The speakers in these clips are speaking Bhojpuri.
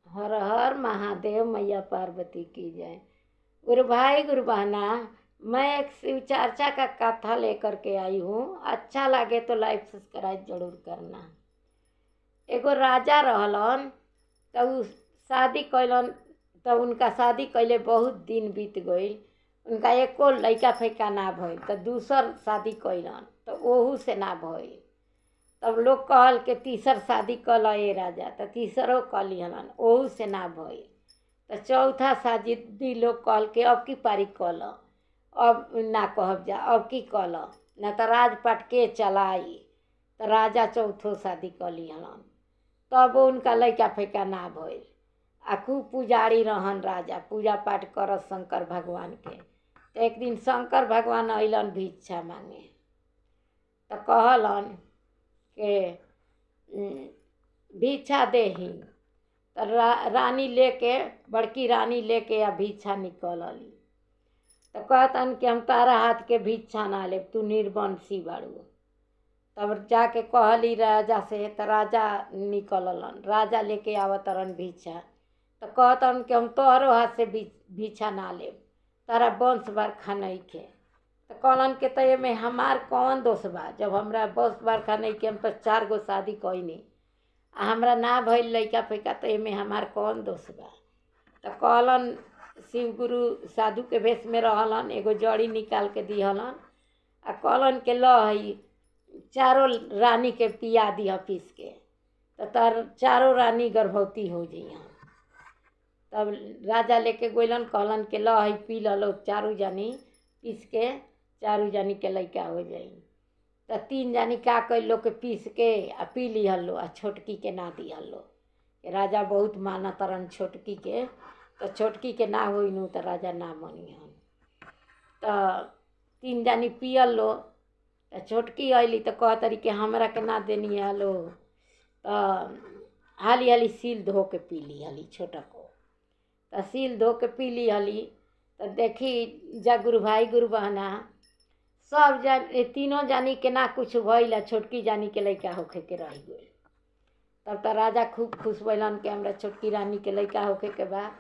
हर हर महादेव, मैया पार्वती की जय। गुरु भाई गुरु बहना, मैं एक शिव चर्चा का कथा लेकर के आई हूँ। अच्छा लगे तो लाइक सब्सक्राइब जरूर करना। एगो राजा रहलन, तो उ शादी कैलन। तो उनका शादी कैले बहुत दिन बीत गई। उनका एको लइका फैका ना भइल, तो दूसर शादी कैलन, तो ओहू से ना भइल। तब लोग कहल के तीसर शादी कल ए राजा, तो तीसरो कली हलन, ओहू से ना भइल। तो चौथा शादी लोग कहल के अब की पारी कल, अब ना कहब जा, अब की कल ना तो राजपाट के चलाई। तो राजा चौथो शादी कली हलन, तब उनका लइका फैका ना भइल। आ खूब पुजारी रहन राजा, पूजा पाठ करत शंकर भगवान के। तो एक दिन शंकर भगवान अइलन भिक्षा मांगे, तो कहलन के भिक्षा देही। तो रानी लेके, बड़की रानी लेके आ भिक्षा निकलली। तो कहतन कि हम तारा हाथ के भिक्षा ना लेब, तू निर्बंसी बाड़ू। तब जाके कहली राजा से, तो राजा निकललन, राजा लेके आवतरन भिक्षा। तो कहतन कि हम तोहरो हाथ से भिक्षा ना लेब, तारा वंश बरखा नइखे। तो कहलन के तो एमे हमार कौन दोष बा, जब हमरा वंश बरखा नइखे, हम तो 4 गो शादी कइनी आ हमरा ना भइल लइका फैका, तो एमे हमार कौन दोष बा। तो कहलन, शिव गुरु साधु के भेष में रहलन, एगो जड़ी निकाल के दिहलन आ कहलन के लही 4 रानी के पिया दिह पीस के, तो तार 4 रानी गर्भवती हो जइहन। तब राजा लेके गइलन, कहलन के लही पी लो 4 जानी पीस के, 4 जानी के लइका हो जाई। तो 3 जानी का कैल लो के पीस के आ पी लिहल लो, आ छोटकी के ना दिहल लो। राजा बहुत माना तरन छोटकी के, तो छोटकी के ना होई नु तो राजा ना मनिहन। तो 3 जानी पियल लो, तो छोटकी अइली तो कहतरी कि हमरा के ना देनी है लो। तो हाली हाली सील धो के पी लिहली छोटा को। तो सील धो के पी लिहली। तो देखी जा गुरु भाई गुरु बहना, सब तीनों जानी के ना कुछ भइल, छोटकी जानी के लइका होखे के रह गइल। तब तो राजा खूब खुश भइलन कि हमरा छोटकी रानी के लइका होखे के बा।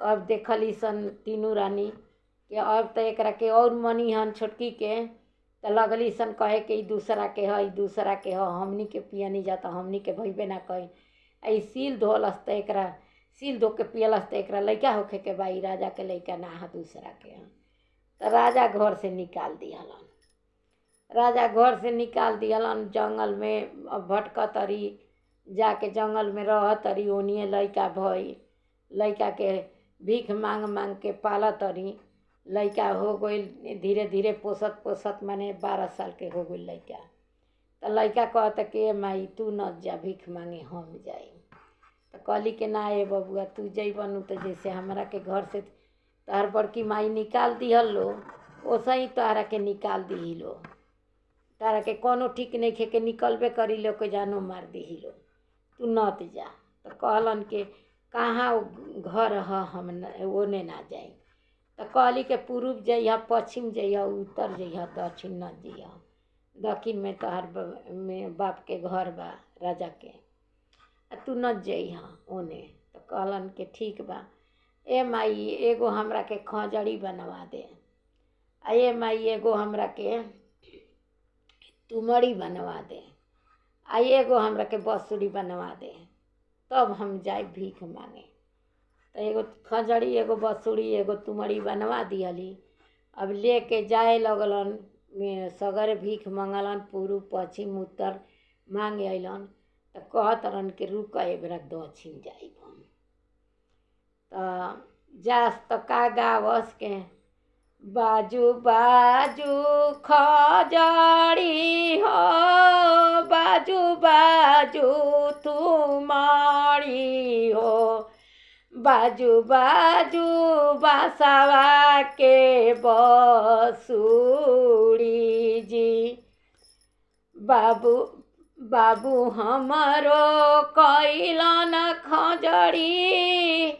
अब देखली सन तीनों रानी कि अब तो एकरा के और मनिहन छोटकी के। तो लगली सन कहे कि दूसरा के है, दूसरा के है, हमनी के पियनी जा, तो हमनी के भइबे ना कही। आई सील धोलस, तो एकरा सील धो के पियलस, तो एकरा लइका होखे के बा, राजा के लइका ना है, दूसरा के है। तो राजा घर से निकाल दिहलन, राजा घर से निकाल दिहलन। जंगल में भटकतरी, जाके जंगल में रहतरी, ओनिए लइका भई। लइका के भीख मांग मांग के पालतरी, लइका हो गइल। धीरे धीरे पोसत पोसत माने 12 साल के हो गइल लइका। तो लइका कहता कि माई तू न जा भीख मांगे, हम जाई। तो कहली कि ना ए बबुआ, तू जइबनु तो जैसे हमरा के घर से तोहर बड़की माई निकाल दिहल लो, ओसे ही तोहरा के निकाल दिही लो। तारा के कोनो ठीक नहीं खे के निकलबे करी लो, के जानो मार दिही लो, तू नत जा। तो कहलन के कहाँ घर है, हम ओने ना जाई। तो कहली के पूर्व जइह, पश्चिम जइह, उत्तर जइह, दक्षिण न जइह। दक्षिण में तोहर में बाप के घर बा राजा के, तू न जइह ओने। तो कहलन के ठीक बा। ए माई एगो हमरा के खजड़ी बनवा दे, आ ए माई एगो हमरा के तुमड़ी बनवा दे, आ एगो हमरा के बंसुरी बनवा दे, तब हम जाए भीख मांगे। तो एगो खजड़ी, एगो बंसुरी, एगो तुमड़ी बनवा दिहली। अब लेके जाए लगलन, सगर भीख मंगलन, पूर्व पश्चिम उत्तर मांगे अइलन। तो कहतरन के रुक ए बेरा दक्षिण जाइब हम। तो जास तो का गावस के बाजू बाजू खजड़ी हो, बाजू बाजू तुमड़ी हो, बाजू बाजू बासवा के बंसुरी जी। बाबू बाबू हमरो कैलन खजड़ी,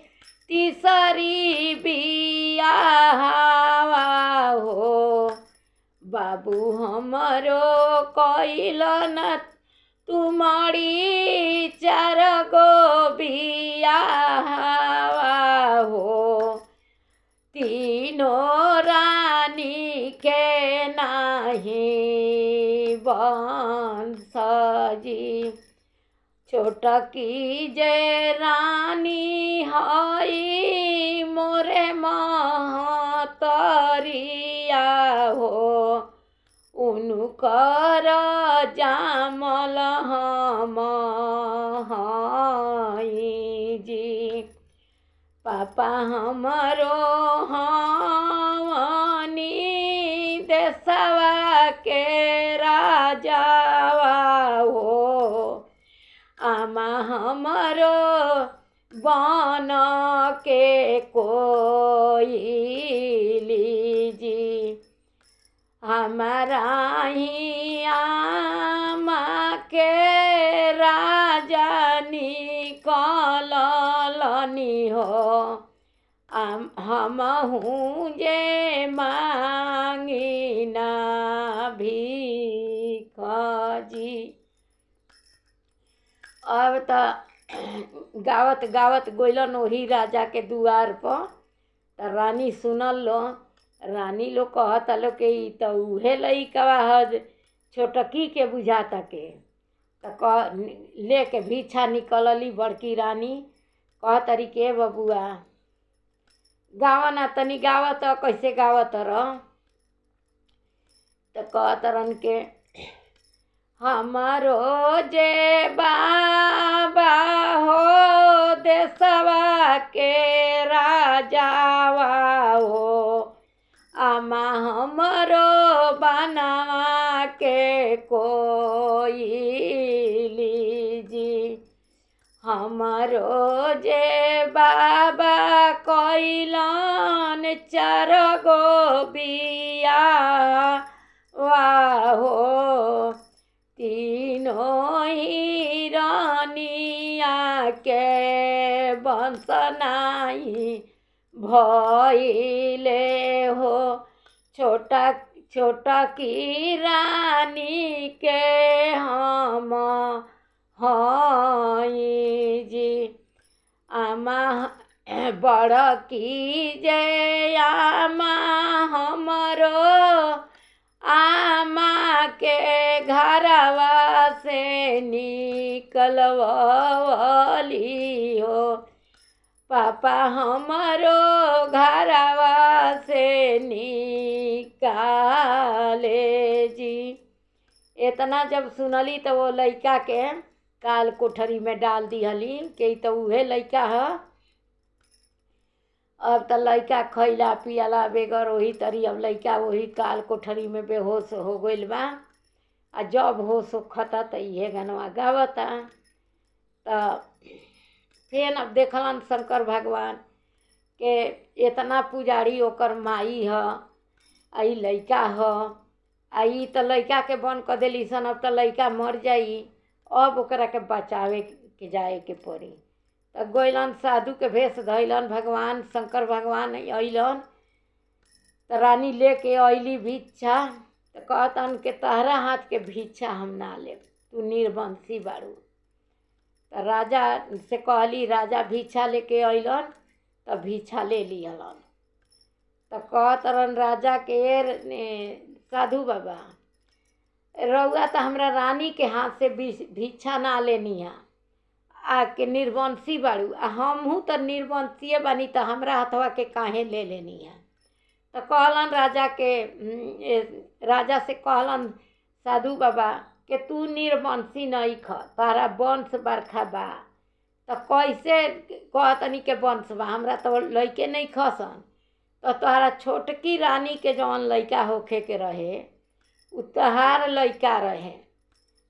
तीसरी बियाहवा हो। बाबू हमरो कैलन तुमड़ी, 4 गो बियाहवा हंस जी। छोटकी जय रानी हई मोरे महतरिया हो, उनकर जामल हम हई जी। पापा हमरो हवनी देशवा के राजावा हो, आमा हमरो बन के कोयली जी। हमारा ही आमा के राजा निकलनी हो, हमहूँ जे मांगी ना भीख जी। अब तो गावत गावत गइलन ओही राजा के दुआर पर। तो रानी सुनल लो, रानी लोग कहता लो कि ई तो उहे लइकवा ह छोटकी के बुझाता के। तो लेके भीछा निकलली बड़की रानी। कहतरी के बबुआ गावा ना तनी गावत कैसे गावत रह। तो कहतरन के हमारो जे बाबा हो देशवा के राजावा हो, आमा हमरो बनवा के कोयली जी। हमारो जे बाबा कइलन 4 गो बियावा हो, तीनों ही रानिया के वंश नाही भइले हो। छोटा की रानी के हम हई जी। आमा बड़की जय आमा हमरो आमा के घरवा से निकलवली हो, पापा हमरो घरवा से निकाले जी। इतना जब सुनली तो वो लइका के काल कोठरी में डाल दिहली कि तो उहे लइका ह। अब तो लइका खैला पियला बेगर वही तरी अब लइका वही काल कोठरी में बेहोश हो गइल बा। आ जब होश होखता तो इहे गनवा गावता। तो फिर अब देखलन शंकर भगवान के इतना पुजारी ओकर माई ह, आई लइका ह, आई तो लइका के बन कर देली सन। अब तो लइका मर जाई, अब ओकरा के बचावे के जाए के पड़ी। तो गइलन साधु के भेष धइलन भगवान शंकर भगवान अइलन। तो रानी लेके अइली भिक्षा। तो कहतन के तहरा हाथ के भिक्षा हम ना लेब, तू निर्बंसी बाड़ू। तो राजा से कहली, राजा भिक्षा लेके अइलन। तो भिक्षा ले लिहलन। तो कहतरन राजा के साधु बाबा रउआ तो हमरा रानी के हाथ से भिक्षा ना लेनी है, आके निर्बंसी बाड़ू, आ हमहूँ तो निर्बंसीय बानी, तो हमरा हथवा के काहे ले लेनी है। तो कहलन राजा से कहलन साधु बाबा कि तू निर्बंसी नहीं ख, तारा वंश बरखा बा। तो कैसे कहतनी के वंश बा, हमरा तो लइके नहीं खसन। तो तोहरा छोटकी रानी के जौन लइका होखे के रहे उ तहार लइका रहे,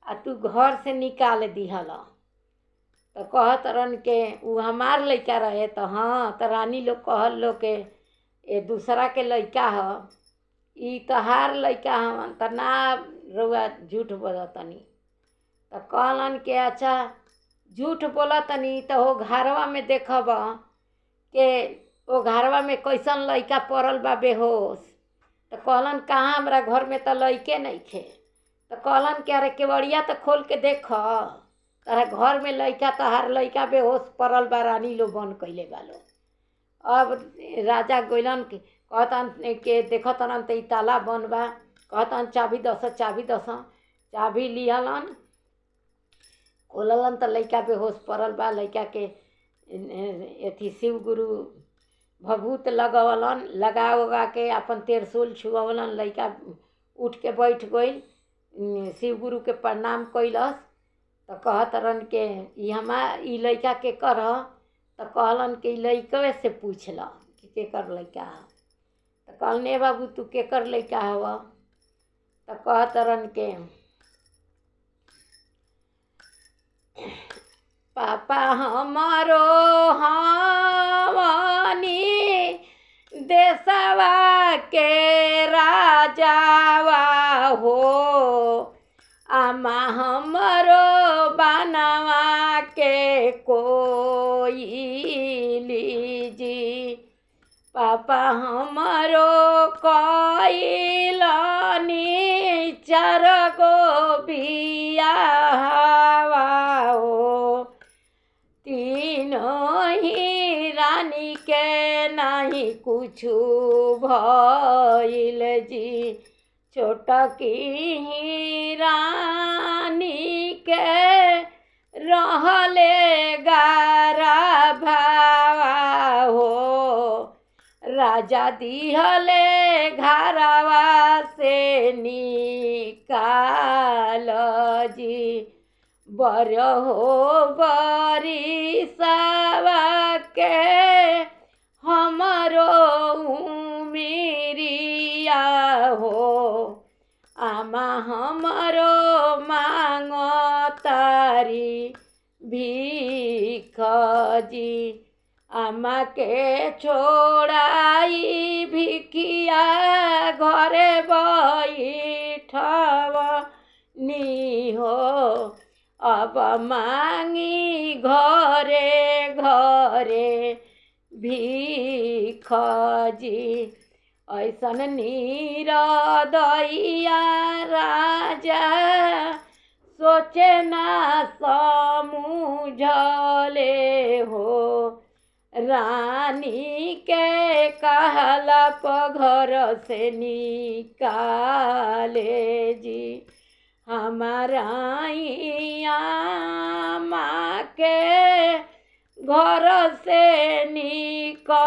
आ तू घर से निकाल दिहल। तो कहतरन के उ हमार लइका रहे। तो हाँ, तो रानी लोग कहल लो के ये दूसरा के लइका ह, ई तहार लइका हवन। तो ना रउआ झूठ बोलतनी। तो कहलन के अच्छा झूठ बोलतनी तो हो घरवा में देखब के ओ घरवा में कैसन लइका पड़ल बा बेहोश। तो कहलन कहाँ, हमरा घर में तो लइके नइखे। तो कहलन के अरे केवड़िया तो खोल के देख, तारा घर में लइका तहार लइका बेहोश पड़ल बा, रानी लो बन कैले बालो। अब राजा गइलन के कहतन के देखतन तो ई ताला बन बा। कहतन चाबी दस, चाबी दस। चाभी लिहलन, खोललन तो लड़का बेहोश पड़ल बा। लड़का के अथी शिव गुरु भभूत लगवलन, लगा उगा के अपन त्रिशूल छुअवलन। लड़का उठ के बैठ गई, शिव गुरु के प्रणाम कैलस। तो कहत रहन के ई लड़का के कर। तो कहलन कि लड़कवे से पूछ ल कि केकर लड़का है। तो कहलन ए बाबू तू केकर लड़का हव। तो कहत रहन के पापा हमारो हवानी देशवा के राजावा हो, आमा हमरो बनवा के कोई लीजी। पापा हमारो कइलनी 4 गो बियाहवा हो, तीनों ही रानी के नहीं कुछु भइल जी। छोटकी ही रानी के रहले गारभावा हो, राजा दिहले घरवा से निकाल जी। बर हो बरिसवा के हमरो उमिरिया हो, आमा हमरो मांगो तारी भीख जी। आमा के छोड़ाई भिखिया घरे बैठवनी हो, अब मांगी घरे घरे भीख जी। ऐसन निरदैया राजा सोचे ना समझले हो, रानी के कहला पर घर से निकाले जी। हमारा माँ के घर से निकलले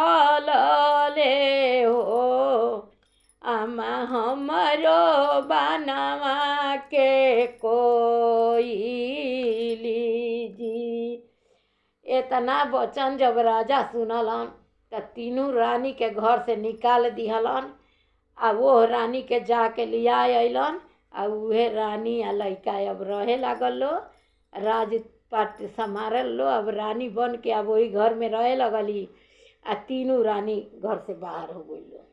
हो, आमा हमरो बनवा के कोई लीजी। इतना वचन जब राजा सुनलन तो तीनों रानी के घर से निकाल दिहलन। आ वो रानी के जाके लिया अलन। आ उहे रानी आ लड़का अब रहे लागल लो, राजपाट संभारल लो। अब रानी बन के अब वही घर में रहे लगली। आ तीनों रानी घर से बाहर हो गई लो।